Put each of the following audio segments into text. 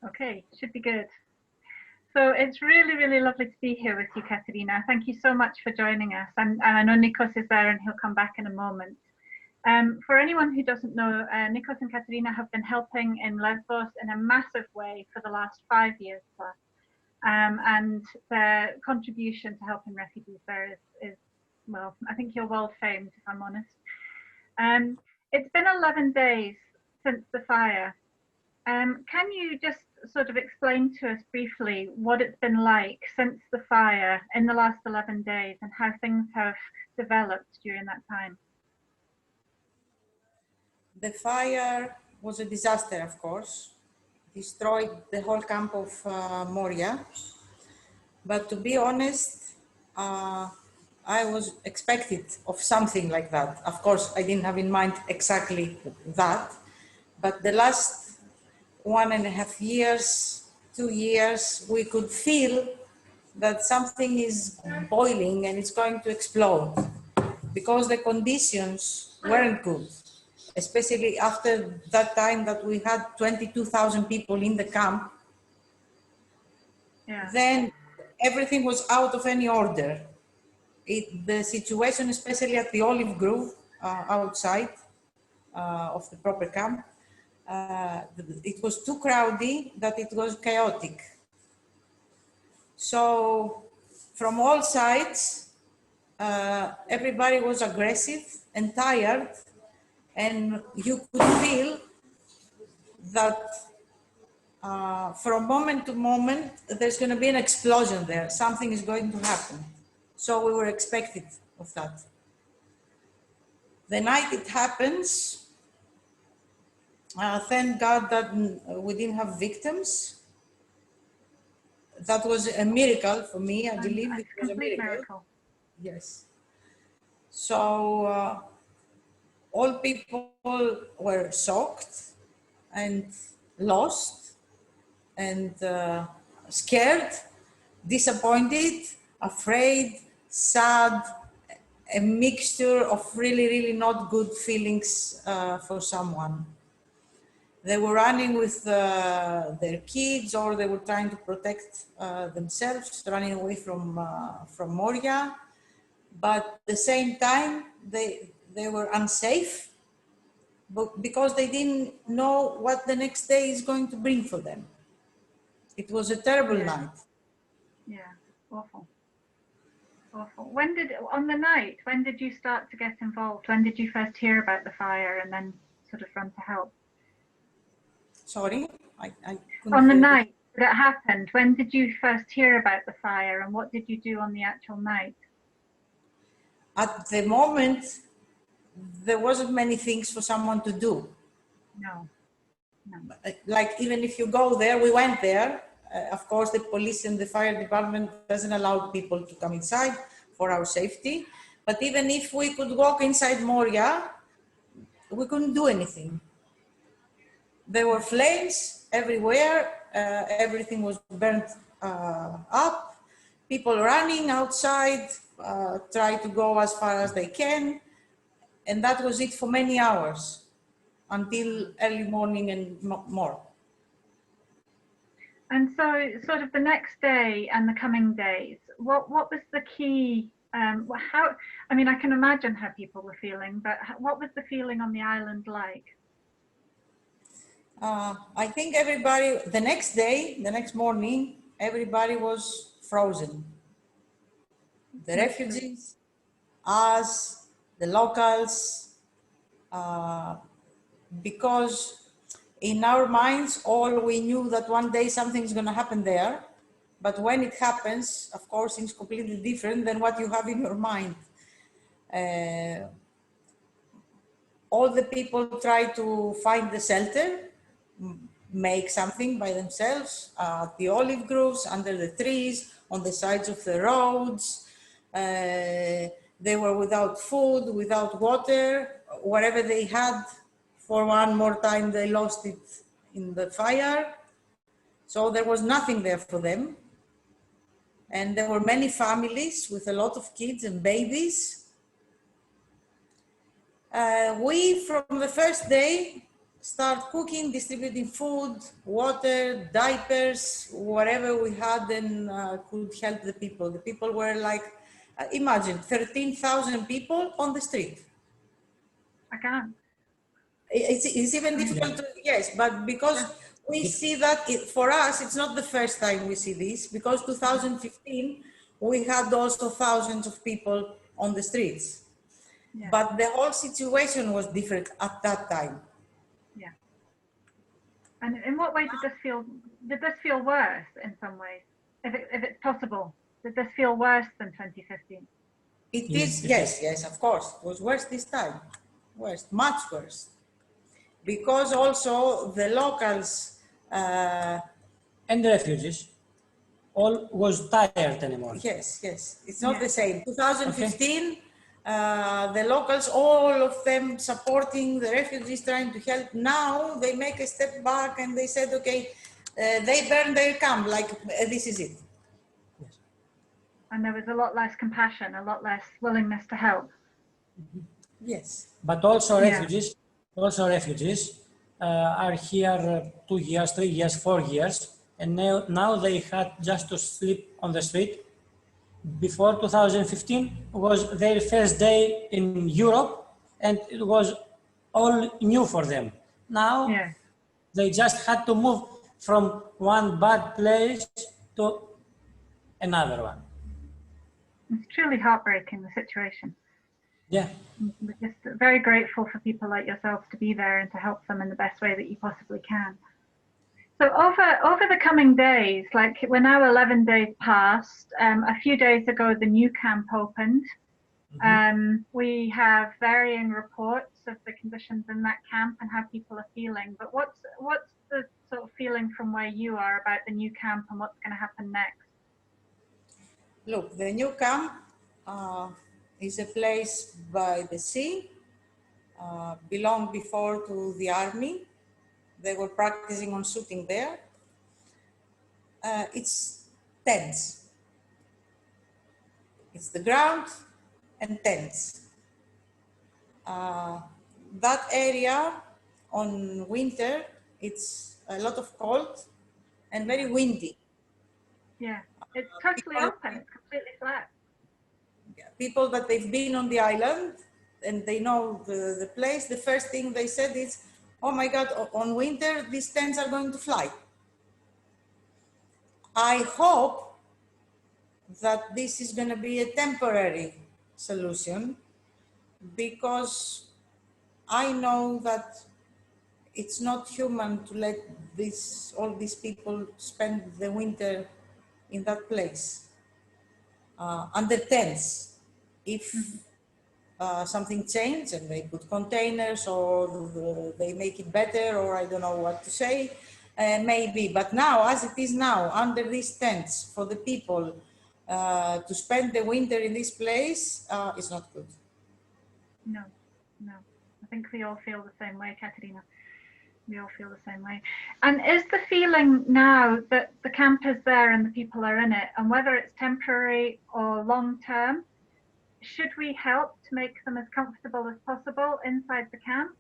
Okay, should be good. So it's really, really lovely to be here with you, Katerina. Thank you so much for joining us. And I know Nikos is there and he'll come back in a moment. For anyone who doesn't know, Nikos and Katerina have been helping in Lesvos in a massive way for the last 5 years plus. And their contribution to helping refugees there is, well, I think you're well famed, if I'm honest. It's been 11 days since the fire. Can you just sort of explain to us briefly what it's been like since the fire in the last 11 days and how things have developed during that time? The fire was a disaster, of course. Destroyed the whole camp of Moria. But to be honest, I was expected of something like that. Of course, I didn't have in mind exactly that, but the last 1.5 years, 2 years, we could feel that something is boiling and it's going to explode because the conditions weren't good, especially after that time that we had 22,000 people in the camp. Yeah. Then everything was out of any order. The situation, especially at the Olive Grove outside of the proper camp, it was too crowded that it was chaotic. So from all sides, everybody was aggressive and tired, and you could feel that from moment to moment, there's going to be an explosion there. Something is going to happen. So we were expected of that. The night it happens, thank God that we didn't have victims. That was a miracle for me, I believe it was a miracle. Yes. So all people were shocked and lost and scared, disappointed, afraid, sad, a mixture of really, really not good feelings for someone. They were running with their kids, or they were trying to protect themselves, running away from Moria. But at the same time, they were unsafe because they didn't know what the next day is going to bring for them. It was a terrible night. Yeah, awful. Awful. On the night, when did you start to get involved? When did you first hear about the fire and then sort of run to help? Sorry? On the night that it happened, when did you first hear about the fire and what did you do on the actual night? At the moment, there wasn't many things for someone to do. No. Like even if you go there, we went there. Of course, the police and the fire department doesn't allow people to come inside for our safety. But even if we could walk inside Moria, we couldn't do anything. There were flames everywhere. Everything was burnt up. People running outside, try to go as far as they can. And that was it for many hours until early morning and more. And so sort of the next day and the coming days, what was the key? I mean, I can imagine how people were feeling, but what was the feeling on the island like? I think everybody, the next morning, everybody was frozen. The refugees, us, the locals, because in our minds, all we knew that one day something's going to happen there. But when it happens, of course, it's completely different than what you have in your mind. All the people try to find the shelter, make something by themselves, the olive groves, under the trees, on the sides of the roads. They were without food, without water. Whatever they had, for one more time, they lost it in the fire. So there was nothing there for them. And there were many families with a lot of kids and babies. We, from the first day, start cooking, distributing food, water, diapers, whatever we had and could help the people. The people were like, imagine 13,000 people on the street. I can't. It's even difficult to, yes, but because we see that for us, it's not the first time we see this, because 2015, we had also thousands of people on the streets. Yeah. But the whole situation was different at that time. Yeah. And in what way did this feel? Did this feel worse in some ways? If it's possible, did this feel worse than 2015? It is, yes, of course. It was worse this time. Worse, much worse. Because also the locals and the refugees all was tired anymore. yes, it's not the same. 2015, the locals, all of them supporting the refugees, trying to help. Now they make a step back and they said, okay, they burn their camp, like this is it. Yes. And there was a lot less compassion, a lot less willingness to help. Yes. But also refugees, are here 2 years, 3 years, 4 years, and now they had just to sleep on the street. Before 2015 was their first day in Europe, and it was all new for them. Now they just had to move from one bad place to another one. It's truly heartbreaking, the situation. Yeah. We're just very grateful for people like yourselves to be there and to help them in the best way that you possibly can. So over the coming days, like we're now 11 days past, a few days ago the new camp opened. We have varying reports of the conditions in that camp and how people are feeling, but what's the sort of feeling from where you are about the new camp and what's going to happen next? Look, the new camp is a place by the sea, belonged before to the army. They were practicing on shooting there. It's tents. It's the ground and tents. That area on winter, it's a lot of cold and very windy. Yeah, it's totally open, it's completely flat. People that they've been on the island and they know the place, the first thing they said is, oh my God, on winter, these tents are going to fly. I hope that this is going to be a temporary solution, because I know that it's not human to let all these people spend the winter in that place, under tents. If something changed and they put containers or they make it better, or I don't know what to say, maybe. But now, as it is now, under these tents for the people to spend the winter in this place, is not good. No. I think we all feel the same way, Katerina. We all feel the same way. And is the feeling now that the camp is there and the people are in it, and whether it's temporary or long term, should we help to make them as comfortable as possible inside the camp?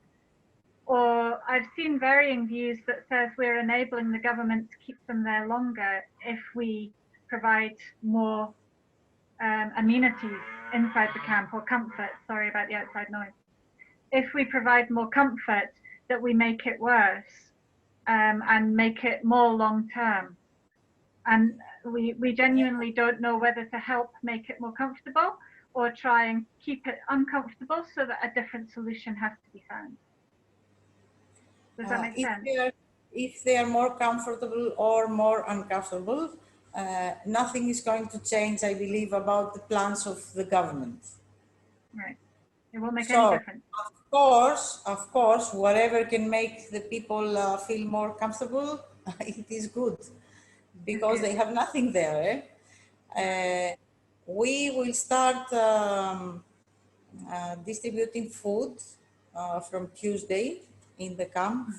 Or I've seen varying views that says we're enabling the government to keep them there longer if we provide more amenities inside the camp, or comfort, sorry about the outside noise. If we provide more comfort, that we make it worse and make it more long term. And we genuinely don't know whether to help make it more comfortable or try and keep it uncomfortable so that a different solution has to be found. Does that make sense? If they are more comfortable or more uncomfortable, nothing is going to change, I believe, about the plans of the government. Right. It won't make any difference. Of course, whatever can make the people feel more comfortable, it is good, because they have nothing there. We will start distributing food from Tuesday in the camp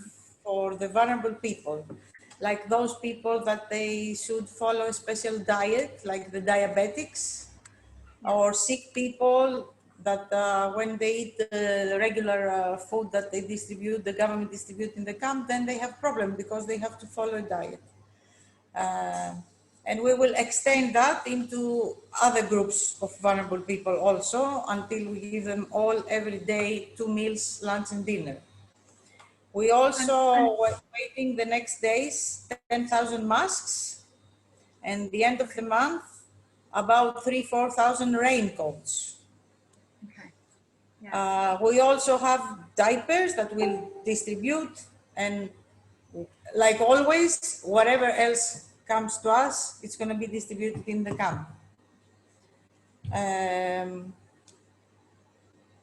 for the vulnerable people, like those people that they should follow a special diet, like the diabetics or sick people, that when they eat the regular food that they distribute, the government distribute in the camp, then they have problem because they have to follow a diet. And we will extend that into other groups of vulnerable people also until we give them all every day 2 meals, lunch and dinner. We also were waiting the next days 10,000 masks, and the end of the month about 3,000-4,000 raincoats. Okay. Yeah. We also have diapers that we'll distribute, and like always, whatever else comes to us, it's going to be distributed in the camp.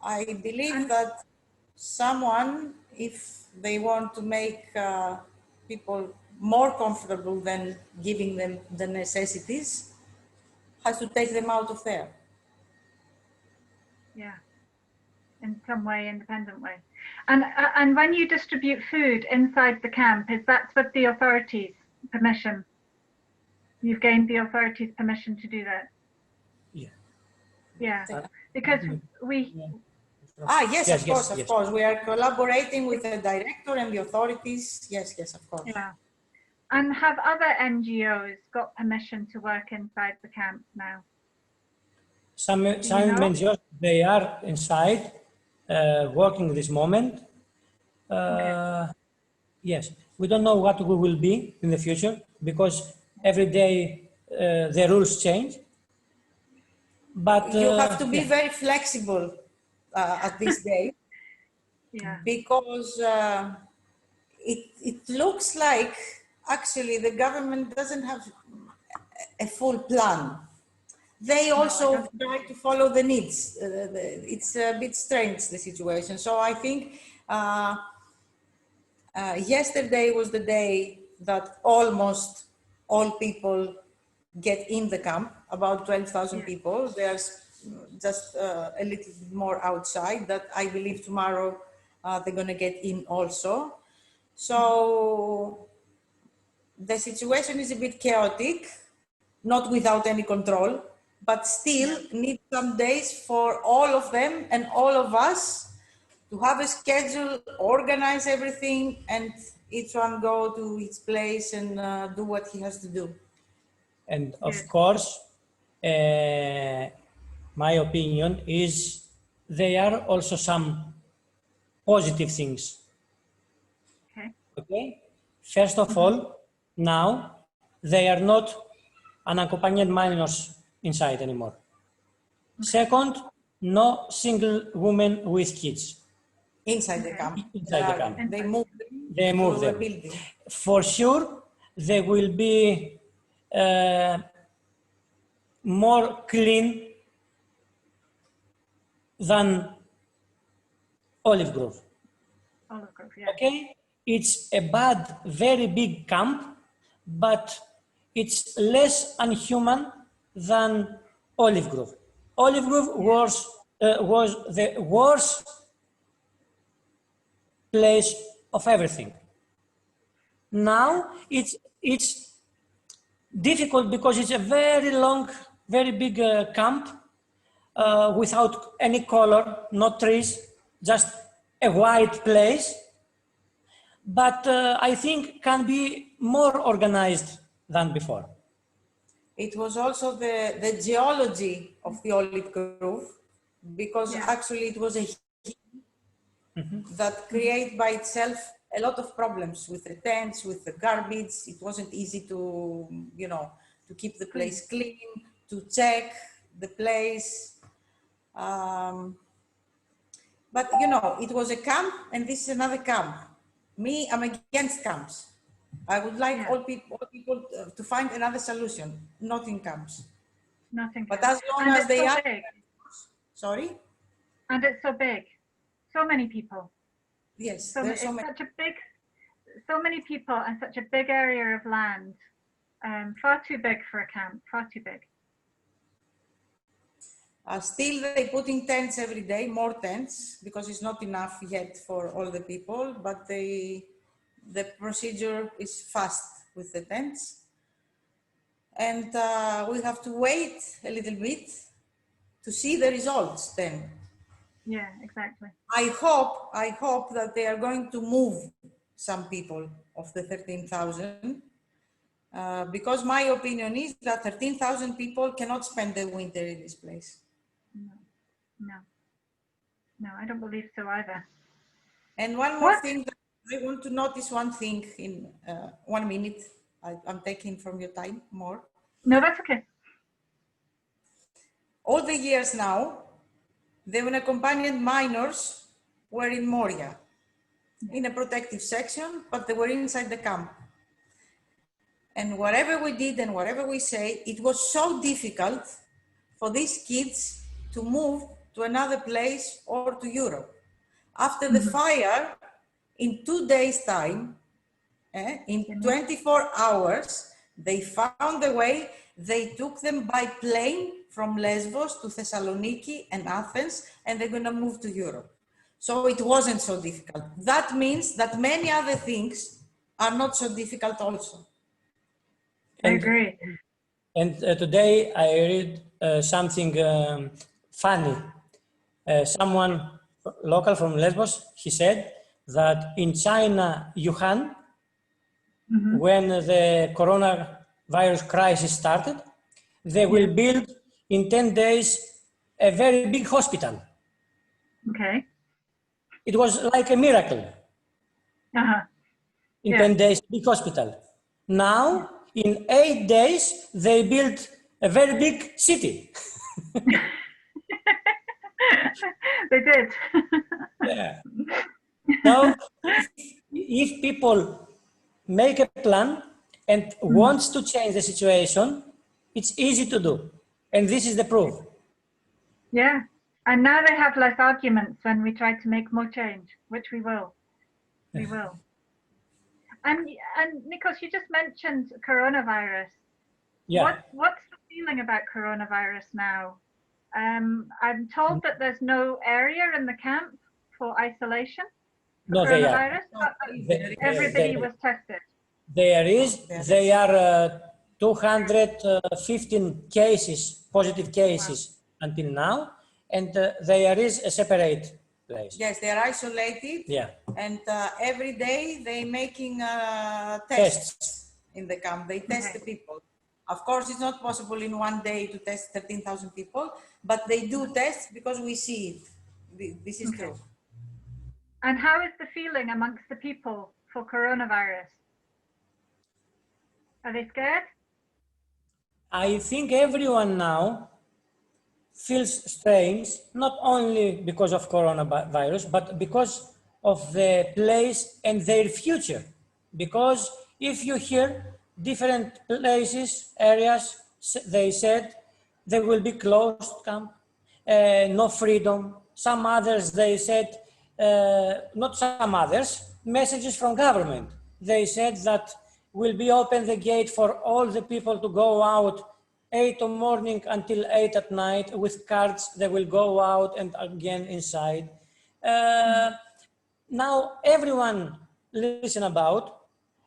I believe that someone, if they want to make people more comfortable than giving them the necessities, has to take them out of there. Yeah. In some way, independent way. And when you distribute food inside the camp, is that with the authorities' permission? You've gained the authorities' permission to do that? Yeah. Yeah, because we... Yes, of course. We are collaborating with the director and the authorities. Yes, of course. Yeah. And have other NGOs got permission to work inside the camp now? Some NGOs, they are inside, working this moment. Yes, we don't know what we will be in the future because every day the rules change. But you have to be very flexible at this day. Yeah. Because it looks like actually the government doesn't have a full plan. They also try to follow the needs. It's a bit strange, the situation. So I think yesterday was the day that almost all people get in the camp, about 12,000 people. There's just a little more outside that I believe tomorrow they're going to get in also. So the situation is a bit chaotic, not without any control, but still need some days for all of them and all of us to have a schedule, organize everything, and each one go to its place and do what he has to do. And of course, my opinion is there are also some positive things. Okay. First of all, now they are not unaccompanied minors inside anymore. Second, no single woman with kids inside the camp. Inside the camp. They move them. They move them. Building. For sure, they will be more clean than Olive Grove. Olive Grove, yeah. Okay, it's a bad, very big camp, but it's less unhuman than Olive Grove. Olive Grove was the worst place of everything. Now it's difficult because it's a very long, very big camp without any color, no trees, just a white place. But I think can be more organized than before. It was also the geology of the Olive Grove, because actually it was a that created by itself a lot of problems with the tents, with the garbage. It wasn't easy to, to keep the place clean, to check the place. But, it was a camp and this is another camp. Me, I'm against camps. I would like all people to find another solution, not in camps. Nothing. But as long as they are... Big. Sorry? And it's so big. So many people. Yes, so there's so many people and such a big area of land. Far too big for a camp, far too big. Still, they put in tents every day, more tents, because it's not enough yet for all the people, but the procedure is fast with the tents. And we have to wait a little bit to see the results then. Yeah, exactly. I hope that they are going to move some people of the 13,000, because my opinion is that 13,000 people cannot spend the winter in this place. No, no, no, I don't believe so either. And one more What? thing, that I want to notice one thing in 1 minute. I'm taking from your time more. No, that's okay. All the years now, the unaccompanied minors were in Moria, in a protective section, but they were inside the camp. And whatever we did and whatever we say, it was so difficult for these kids to move to another place or to Europe. After the fire, in 2 days' time, in 24 hours, they found a way. They took them by plane from Lesvos to Thessaloniki and Athens, and they're going to move to Europe. So it wasn't so difficult. That means that many other things are not so difficult also. I agree. And today I read something funny. Someone local from Lesbos, he said that in China, Wuhan, when the coronavirus crisis started, they will build in 10 days a very big hospital. Okay. It was like a miracle. Uh-huh. In Yeah. 10 days, big hospital. Now, in 8 days, they built a very big city. They did. Yeah. Now, if people make a plan and wants to change the situation, it's easy to do. And this is the proof. Yeah. And now they have less arguments when we try to make more change, which we will. We will. And Nikos, you just mentioned coronavirus. Yeah. What's the feeling about coronavirus now? I'm told that there's no area in the camp for isolation for No, they are. coronavirus. Everybody was tested. There is. They are 215 cases, positive cases until now, and there is a separate place. Yes, they are isolated. Yeah. And every day they making tests in the camp. They test the people. Of course, it's not possible in 1 day to test 13,000 people, but they do tests because we see it. This is true. And how is the feeling amongst the people for coronavirus? Are they scared? I think everyone now feels strange, not only because of coronavirus, but because of the place and their future. Because if you hear different places, areas, they said there will be closed camp, no freedom. Some others, they said, not some others, messages from government. They said that will be open the gate for all the people to go out 8 in the morning until 8 at night with cards. They will go out and again inside. Now everyone listen about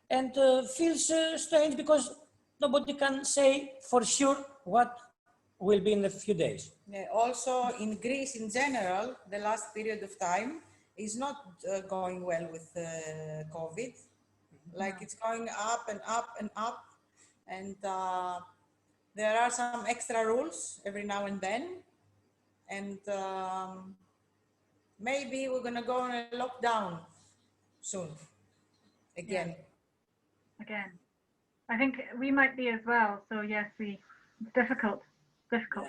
and feels strange because nobody can say for sure what will be in the few days. Yeah, also in Greece in general, the last period of time is not going well with COVID. Like it's going up and up and up. And there are some extra rules every now and then. And maybe we're going to go on a lockdown soon. Again. Yeah. Again. I think we might be as well. So yes, it's difficult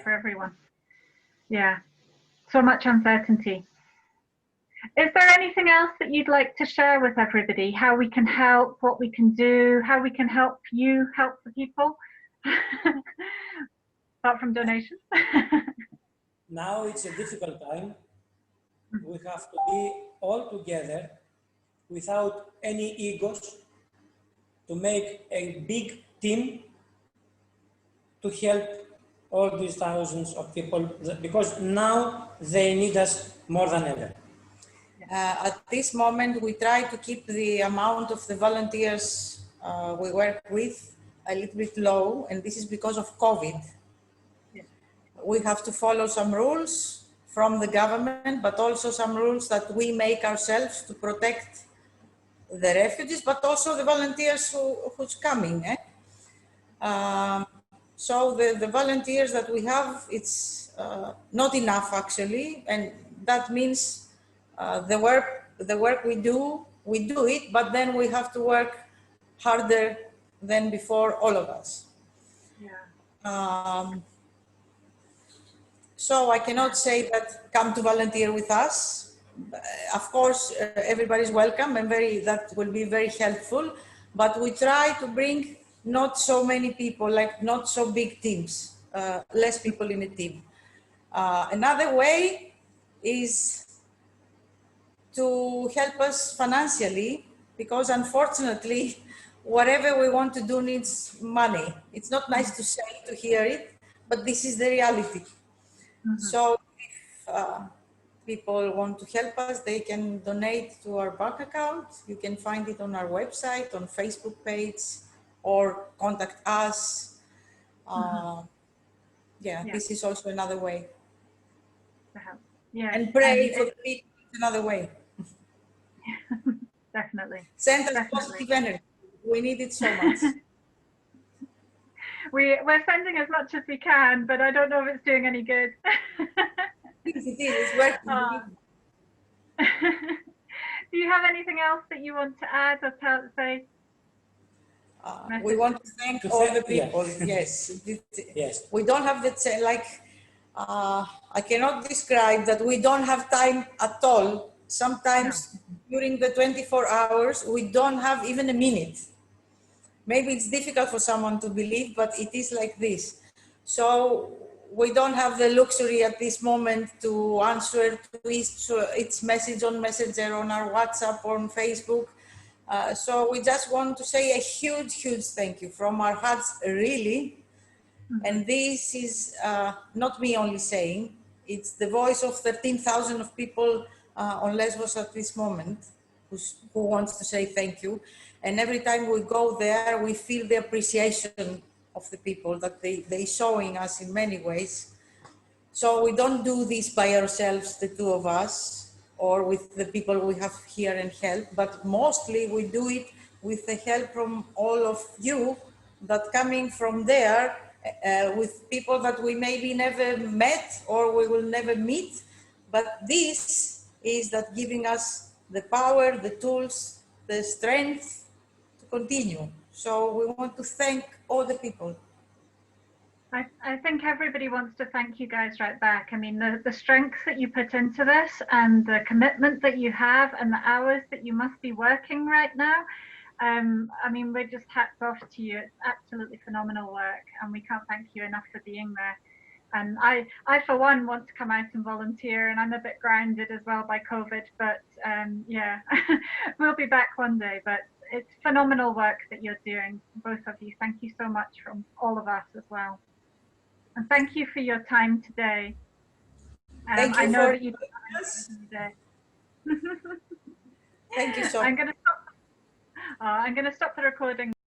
for everyone. Yeah. So much uncertainty. Is there anything else that you'd like to share with everybody? How we can help, what we can do, how we can help you help the people? Apart from donations. Now it's a difficult time. We have to be all together without any egos to make a big team to help all these thousands of people, because now they need us more than ever. At this moment, we try to keep the amount of the volunteers we work with a little bit low, and this is because of COVID. We have to follow some rules from the government, but also some rules that we make ourselves to protect the refugees, but also the volunteers who's coming. So the volunteers that we have, it's not enough actually, and that means the work we do it, but then we have to work harder than before, all of us. Yeah. So I cannot say that come to volunteer with us. Of course, everybody's welcome and that will be very helpful, but we try to bring not so many people, like not so big teams, less people in a team. Another way is to help us financially, because unfortunately, whatever we want to do needs money. It's not nice to say, to hear it, but this is the reality. So if people want to help us, they can donate to our bank account. You can find it on our website, on Facebook page, or contact us. Yeah, this is also another way. Yeah. And pray for the people is another way. Definitely. Send us positive energy. We need it so much. We're sending as much as we can, but I don't know if it's doing any good. It is, it's working. Do you have anything else that you want to add or say? We want to thank all the people. Yes. Yes. We don't have the like. I cannot describe that we don't have time at all. Sometimes during the 24 hours, we don't have even a minute. Maybe it's difficult for someone to believe, but it is like this. So we don't have the luxury at this moment to answer to each message on Messenger, on our WhatsApp, or on Facebook. So we just want to say a huge, huge thank you from our hearts, really. And this is not me only saying, it's the voice of 13,000 of people on Lesvos at this moment who wants to say thank you. And every time we go there, we feel the appreciation of the people that they showing us in many ways. So we don't do this by ourselves, the two of us, or with the people we have here and help, but mostly we do it with the help from all of you that coming from there with people that we maybe never met or we will never meet. But this is that giving us the power, the tools, the strength to continue. So we want to thank all the people. I think everybody wants to thank you guys right back. I mean, the strength that you put into this and the commitment that you have and the hours that you must be working right now. I mean, we're just hats off to you. It's absolutely phenomenal work, and we can't thank you enough for being there. And I for one, want to come out and volunteer, and I'm a bit grounded as well by COVID, but yeah, we'll be back one day. But it's phenomenal work that you're doing, both of you. Thank you so much from all of us as well. And thank you for your time today. Thank you I know for that you today. Thank you so much. I'm going to stop the recording.